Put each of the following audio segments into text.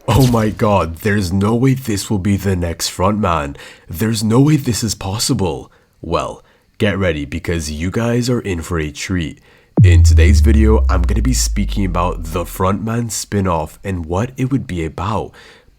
Oh my god, there's no way this will be the next Frontman. There's no way this is possible. Well, get ready because you guys are in for a treat. In today's video, I'm going to be speaking about the Frontman spin-off and what it would be about.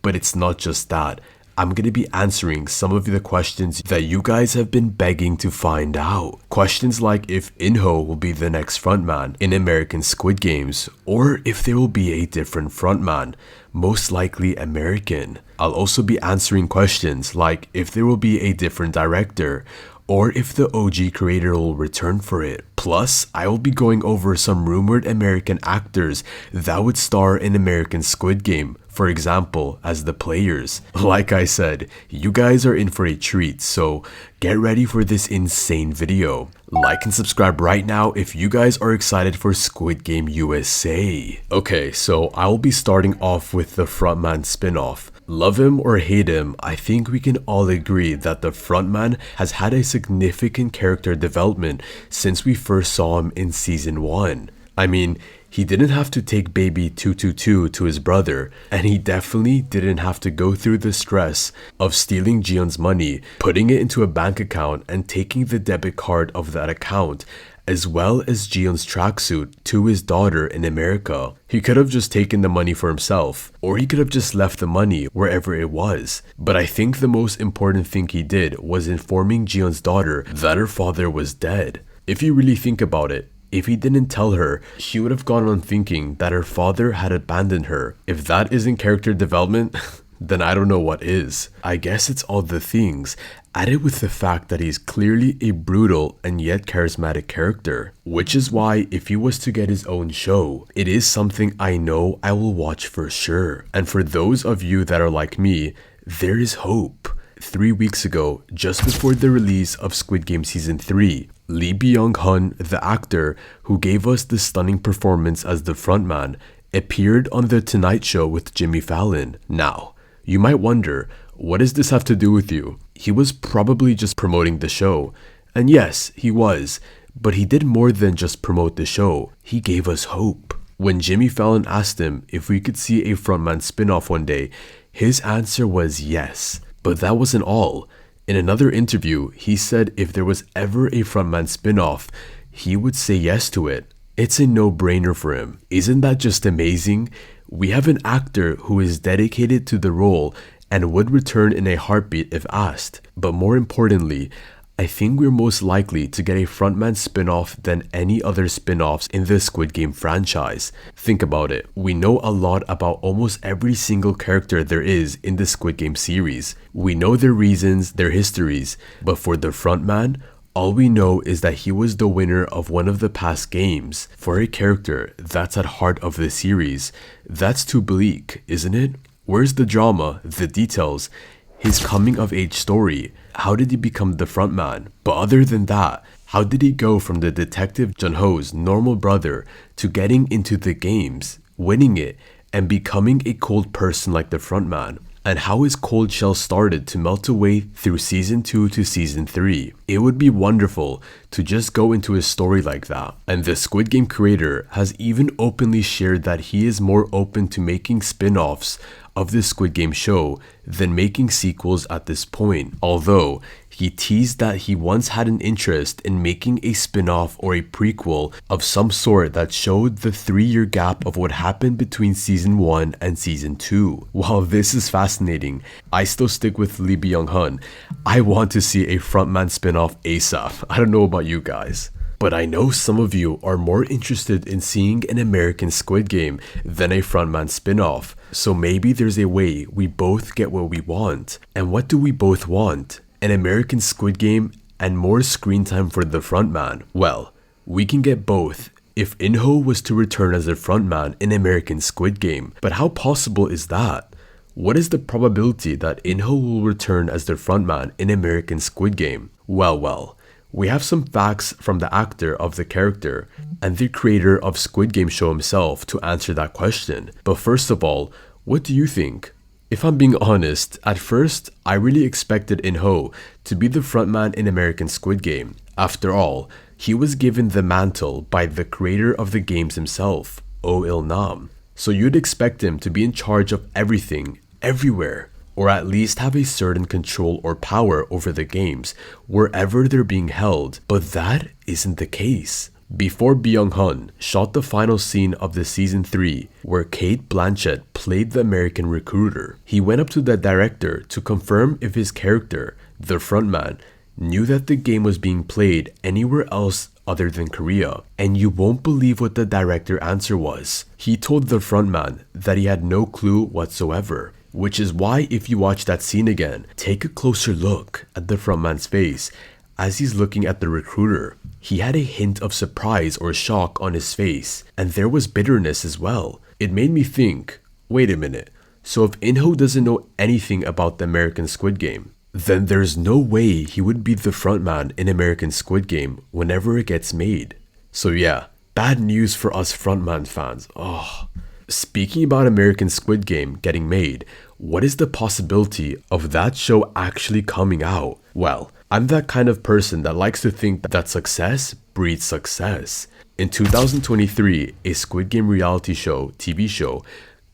But it's not just that. I'm going to be answering some of the questions that you guys have been begging to find out. Questions like if In-ho will be the next frontman in American Squid Games, or if there will be a different frontman, most likely American. I'll also be answering questions like if there will be a different director, or if the OG creator will return for it. Plus, I will be going over some rumored American actors that would star in American Squid Game, for example, as the players. Like I said, you guys are in for a treat, so get ready for this insane video. Like and subscribe right now if you guys are excited for Squid Game USA. Okay, so I will be starting off with the Frontman spin-off. Love him or hate him, I think we can all agree that the Frontman has had a significant character development since we first saw him in season 1. I mean, he didn't have to take baby 222 to his brother, and he definitely didn't have to go through the stress of stealing Jiyeon's money, putting it into a bank account, and taking the debit card of that account, as well as Jiyeon's tracksuit to his daughter in America. He could have just taken the money for himself, or he could have just left the money wherever it was. But I think the most important thing he did was informing Jiyeon's daughter that her father was dead. If you really think about it, if he didn't tell her, she would have gone on thinking that her father had abandoned her. If that isn't character development, then I don't know what is. I guess it's all the things, added with the fact that he's clearly a brutal and yet charismatic character. Which is why if he was to get his own show, it is something I know I will watch for sure. And for those of you that are like me, there is hope. 3 weeks ago, just before the release of Squid Game Season 3, Lee Byung-hun, the actor who gave us the stunning performance as the frontman, appeared on The Tonight Show with Jimmy Fallon. Now, you might wonder, what does this have to do with you? He was probably just promoting the show. And yes, he was, but he did more than just promote the show. He gave us hope. When Jimmy Fallon asked him if we could see a Frontman spin-off one day, his answer was yes. But that wasn't all. In another interview, he said if there was ever a Frontman spin-off, he would say yes to it. It's a no-brainer for him. Isn't that just amazing? We have an actor who is dedicated to the role and would return in a heartbeat if asked. But more importantly, I think we're most likely to get a Frontman spin-off than any other spin-offs in the Squid Game franchise. Think about it. We know a lot about almost every single character there is in the Squid Game series. We know their reasons, their histories, but for the Frontman, all we know is that he was the winner of one of the past games. For a character that's at heart of the series, that's too bleak, isn't it? Where's the drama, the details, his coming of age story? How did he become the frontman? But other than that, how did he go from the detective Jun-ho's normal brother to getting into the games, winning it, and becoming a cold person like the frontman? And how his cold shell started to melt away through season 2 to season 3. It would be wonderful to just go into a story like that. And the Squid Game creator has even openly shared that he is more open to making spin-offs of the Squid Game show than making sequels at this point. Although, he teased that he once had an interest in making a spin-off or a prequel of some sort that showed the 3-year gap of what happened between season 1 and season 2. While this is fascinating, I still stick with Lee Byung-hun. I want to see a Frontman spin-off ASAP. I don't know about you guys. But I know some of you are more interested in seeing an American Squid Game than a Frontman spin-off. So maybe there's a way we both get what we want. And what do we both want? An American Squid Game and more screen time for the frontman? Well, we can get both if In-ho was to return as a frontman in American Squid Game. But how possible is that? What is the probability that In-ho will return as the frontman in American Squid Game? Well, we have some facts from the actor of the character and the creator of Squid Game show himself to answer that question. But first of all, what do you think? If I'm being honest, at first, I really expected In-ho to be the frontman in American Squid Game. After all, he was given the mantle by the creator of the games himself, Oh Il-nam. So you'd expect him to be in charge of everything, everywhere, or at least have a certain control or power over the games, wherever they're being held. But that isn't the case. Before Byung-hun shot the final scene of the season 3, where Cate Blanchett played the American recruiter, he went up to the director to confirm if his character, the frontman, knew that the game was being played anywhere else other than Korea. And you won't believe what the director answer was. He told the frontman that he had no clue whatsoever. Which is why if you watch that scene again, take a closer look at the frontman's face as he's looking at the recruiter. He had a hint of surprise or shock on his face, and there was bitterness as well. It made me think, wait a minute, so if In-ho doesn't know anything about the American Squid Game, then there's no way he would be the frontman in American Squid Game whenever it gets made. So yeah, bad news for us frontman fans. Oh. Speaking about American Squid Game getting made, what is the possibility of that show actually coming out? Well, I'm that kind of person that likes to think that success breeds success. In 2023, a Squid Game reality show, TV show,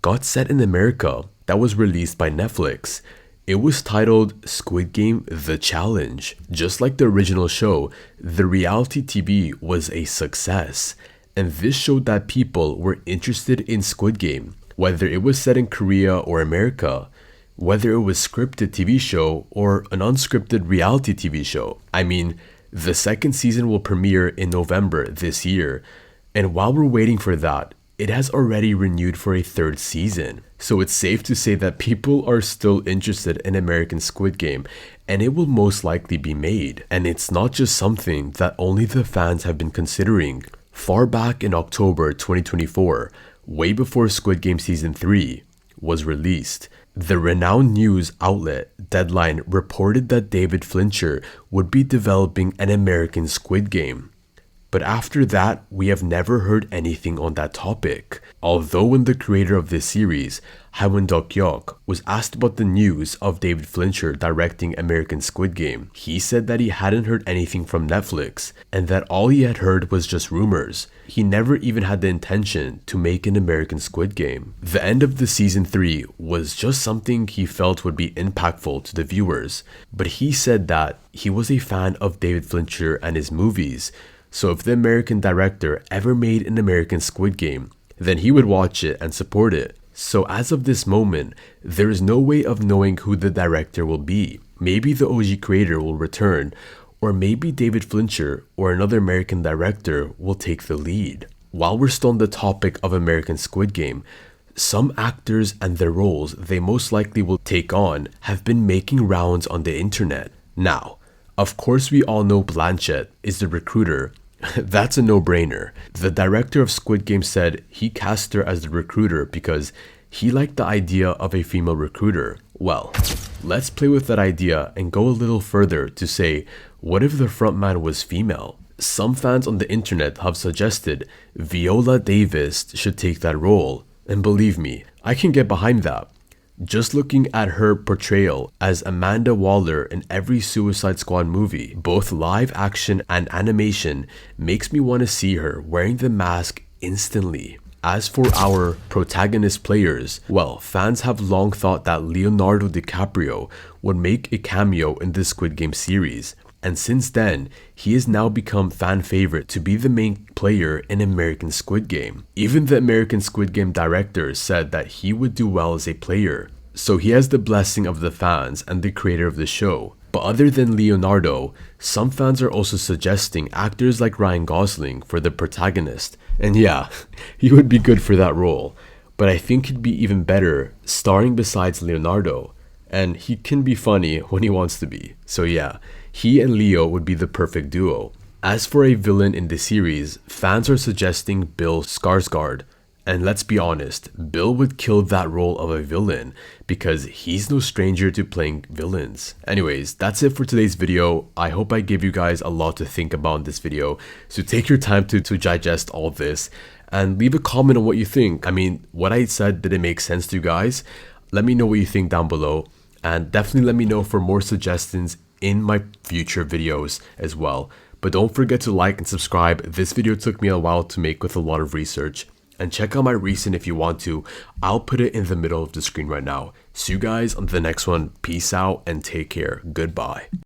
got set in America that was released by Netflix. It was titled Squid Game The Challenge. Just like the original show, the reality TV was a success. And this showed that people were interested in Squid Game, whether it was set in Korea or America, whether it was scripted TV show or an unscripted reality TV show. I mean, the second season will premiere in November this year, and while we're waiting for that, it has already renewed for a third season. So it's safe to say that people are still interested in American Squid Game, and it will most likely be made. And it's not just something that only the fans have been considering. Far back in October 2024, way before Squid Game Season 3 was released, the renowned news outlet Deadline reported that David Fincher would be developing an American Squid Game. But after that, we have never heard anything on that topic. Although when the creator of this series, dong-hyuk, was asked about the news of David Fincher directing American Squid Game, he said that he hadn't heard anything from Netflix, and that all he had heard was just rumors. He never even had the intention to make an American Squid Game. The end of the season 3 was just something he felt would be impactful to the viewers, but he said that he was a fan of David Fincher and his movies. So if the American director ever made an American Squid Game, then he would watch it and support it. So as of this moment, there is no way of knowing who the director will be. Maybe the OG creator will return, or maybe David Fincher or another American director will take the lead. While we're still on the topic of American Squid Game, some actors and their roles they most likely will take on have been making rounds on the internet. Now, of course we all know Blanchett is the recruiter. That's a no-brainer. The director of Squid Game said he cast her as the recruiter because he liked the idea of a female recruiter. Well, let's play with that idea and go a little further to say, what if the frontman was female? Some fans on the internet have suggested Viola Davis should take that role, and believe me, I can get behind that. Just looking at her portrayal as Amanda Waller in every Suicide Squad movie, both live action and animation, makes me want to see her wearing the mask instantly. As for our protagonist players, well, fans have long thought that Leonardo DiCaprio would make a cameo in the Squid Game series. And since then, he has now become fan favorite to be the main player in American Squid Game. Even the American Squid Game director said that he would do well as a player. So he has the blessing of the fans and the creator of the show. But other than Leonardo, some fans are also suggesting actors like Ryan Gosling for the protagonist. And yeah, he would be good for that role. But I think he'd be even better starring besides Leonardo. And he can be funny when he wants to be. So yeah, he and Leo would be the perfect duo. As for a villain in the series, fans are suggesting Bill Skarsgård. And let's be honest, Bill would kill that role of a villain because he's no stranger to playing villains. Anyways, that's it for today's video. I hope I gave you guys a lot to think about in this video. So take your time to digest all this and leave a comment on what you think. I mean, what I said, did it make sense to you guys? Let me know what you think down below. And definitely let me know for more suggestions in my future videos as well. But don't forget to like and subscribe. This video took me a while to make with a lot of research. and check out my recent if you want to. I'll put it in the middle of the screen right now. See you guys on the next one. Peace out and take care. Goodbye.